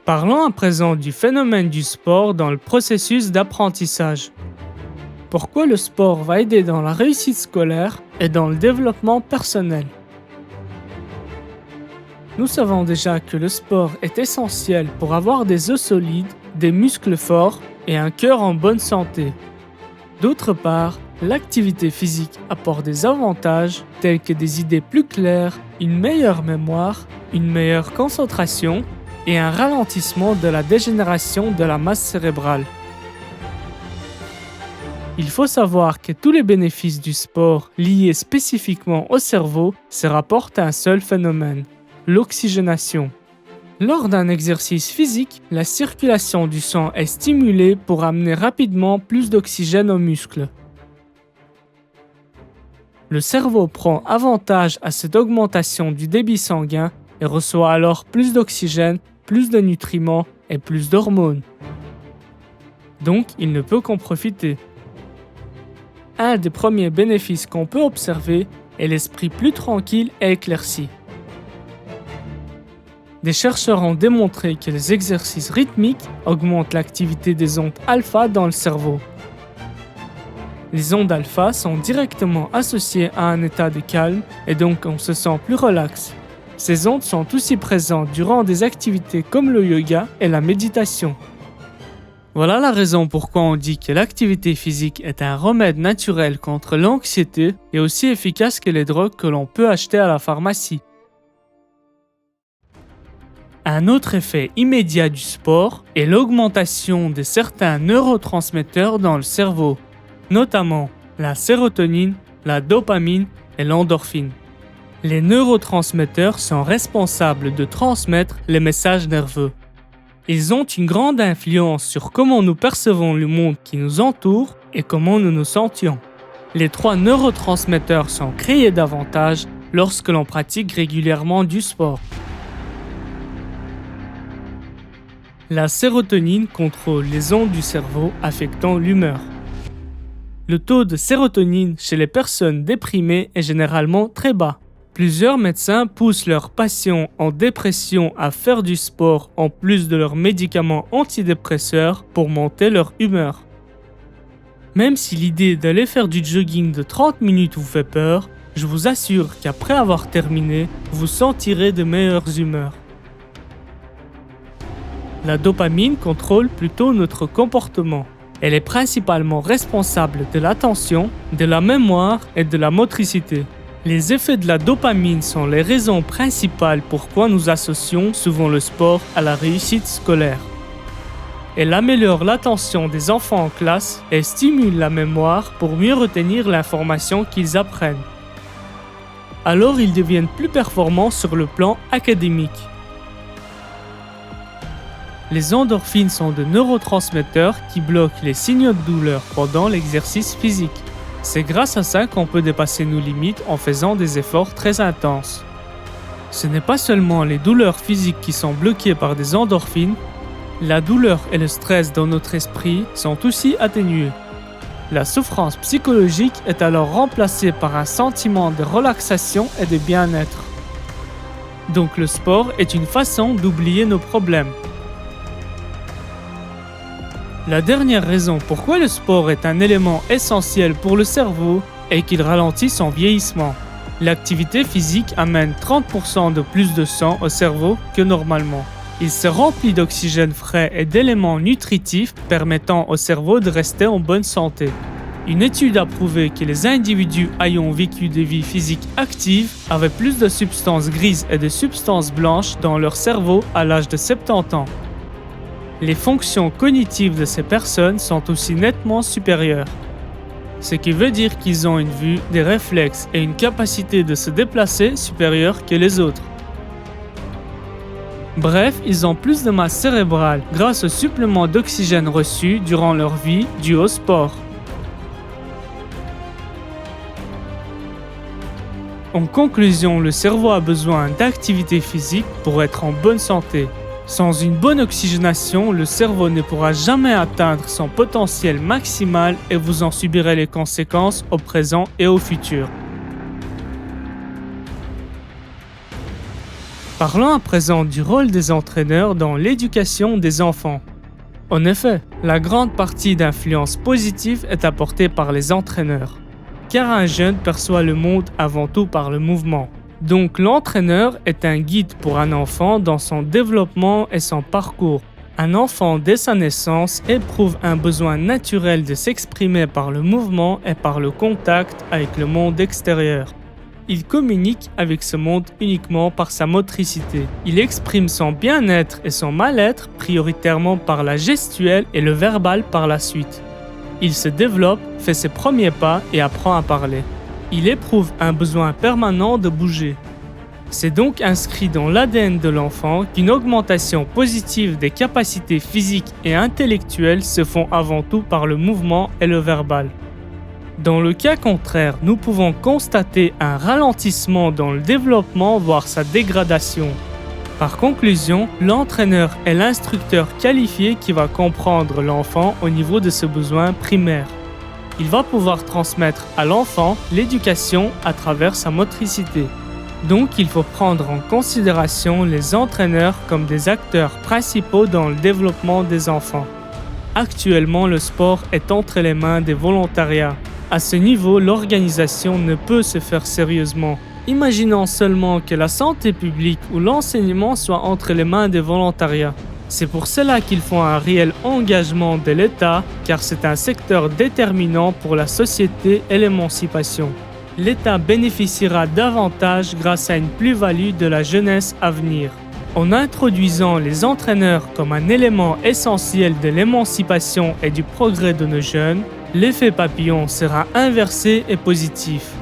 Parlons à présent du phénomène du sport dans le processus d'apprentissage. Pourquoi le sport va aider dans la réussite scolaire et dans le développement personnel? Nous savons déjà que le sport est essentiel pour avoir des os solides, des muscles forts et un cœur en bonne santé. D'autre part, l'activité physique apporte des avantages tels que des idées plus claires, une meilleure mémoire, une meilleure concentration et un ralentissement de la dégénération de la masse cérébrale. Il faut savoir que tous les bénéfices du sport liés spécifiquement au cerveau se rapportent à un seul phénomène, l'oxygénation. Lors d'un exercice physique, la circulation du sang est stimulée pour amener rapidement plus d'oxygène aux muscles. Le cerveau prend avantage à cette augmentation du débit sanguin et reçoit alors plus d'oxygène, plus de nutriments et plus d'hormones. Donc, il ne peut qu'en profiter. Un des premiers bénéfices qu'on peut observer est l'esprit plus tranquille et éclairci. Des chercheurs ont démontré que les exercices rythmiques augmentent l'activité des ondes alpha dans le cerveau. Les ondes alpha sont directement associées à un état de calme et donc on se sent plus relax. Ces ondes sont aussi présentes durant des activités comme le yoga et la méditation. Voilà la raison pourquoi on dit que l'activité physique est un remède naturel contre l'anxiété et aussi efficace que les drogues que l'on peut acheter à la pharmacie. Un autre effet immédiat du sport est l'augmentation de certains neurotransmetteurs dans le cerveau, notamment la sérotonine, la dopamine et l'endorphine. Les neurotransmetteurs sont responsables de transmettre les messages nerveux. Ils ont une grande influence sur comment nous percevons le monde qui nous entoure et comment nous nous sentions. Les 3 neurotransmetteurs sont créés davantage lorsque l'on pratique régulièrement du sport. La sérotonine contrôle les ondes du cerveau affectant l'humeur. Le taux de sérotonine chez les personnes déprimées est généralement très bas. Plusieurs médecins poussent leurs patients en dépression à faire du sport en plus de leurs médicaments antidépresseurs pour monter leur humeur. Même si l'idée d'aller faire du jogging de 30 minutes vous fait peur, je vous assure qu'après avoir terminé, vous sentirez de meilleures humeurs. La dopamine contrôle plutôt notre comportement. Elle est principalement responsable de l'attention, de la mémoire et de la motricité. Les effets de la dopamine sont les raisons principales pourquoi nous associons souvent le sport à la réussite scolaire. Elle améliore l'attention des enfants en classe et stimule la mémoire pour mieux retenir l'information qu'ils apprennent. Alors ils deviennent plus performants sur le plan académique. Les endorphines sont de neurotransmetteurs qui bloquent les signaux de douleur pendant l'exercice physique. C'est grâce à ça qu'on peut dépasser nos limites en faisant des efforts très intenses. Ce n'est pas seulement les douleurs physiques qui sont bloquées par des endorphines, la douleur et le stress dans notre esprit sont aussi atténués. La souffrance psychologique est alors remplacée par un sentiment de relaxation et de bien-être. Donc le sport est une façon d'oublier nos problèmes. La dernière raison pourquoi le sport est un élément essentiel pour le cerveau est qu'il ralentit son vieillissement. L'activité physique amène 30% de plus de sang au cerveau que normalement. Il se remplit d'oxygène frais et d'éléments nutritifs permettant au cerveau de rester en bonne santé. Une étude a prouvé que les individus ayant vécu des vies physiques actives avaient plus de substances grises et de substances blanches dans leur cerveau à l'âge de 70 ans. Les fonctions cognitives de ces personnes sont aussi nettement supérieures. Ce qui veut dire qu'ils ont une vue, des réflexes et une capacité de se déplacer supérieure que les autres. Bref, ils ont plus de masse cérébrale grâce au supplément d'oxygène reçu durant leur vie dû au sport. En conclusion, le cerveau a besoin d'activité physique pour être en bonne santé. Sans une bonne oxygénation, le cerveau ne pourra jamais atteindre son potentiel maximal et vous en subirez les conséquences au présent et au futur. Parlons à présent du rôle des entraîneurs dans l'éducation des enfants. En effet, la grande partie d'influence positive est apportée par les entraîneurs, car un jeune perçoit le monde avant tout par le mouvement. Donc l'entraîneur est un guide pour un enfant dans son développement et son parcours. Un enfant dès sa naissance éprouve un besoin naturel de s'exprimer par le mouvement et par le contact avec le monde extérieur. Il communique avec ce monde uniquement par sa motricité. Il exprime son bien-être et son mal-être prioritairement par la gestuelle et le verbal par la suite. Il se développe, fait ses premiers pas et apprend à parler. Il éprouve un besoin permanent de bouger. C'est donc inscrit dans l'ADN de l'enfant qu'une augmentation positive des capacités physiques et intellectuelles se font avant tout par le mouvement et le verbal. Dans le cas contraire, nous pouvons constater un ralentissement dans le développement, voire sa dégradation. Par conclusion, l'entraîneur est l'instructeur qualifié qui va comprendre l'enfant au niveau de ses besoins primaires. Il va pouvoir transmettre à l'enfant l'éducation à travers sa motricité. Donc, il faut prendre en considération les entraîneurs comme des acteurs principaux dans le développement des enfants. Actuellement, le sport est entre les mains des volontariats. À ce niveau, l'organisation ne peut se faire sérieusement. Imaginons seulement que la santé publique ou l'enseignement soient entre les mains des volontariats. C'est pour cela qu'il faut un réel engagement de l'État, car c'est un secteur déterminant pour la société et l'émancipation. L'État bénéficiera davantage grâce à une plus-value de la jeunesse à venir. En introduisant les entraîneurs comme un élément essentiel de l'émancipation et du progrès de nos jeunes, l'effet papillon sera inversé et positif.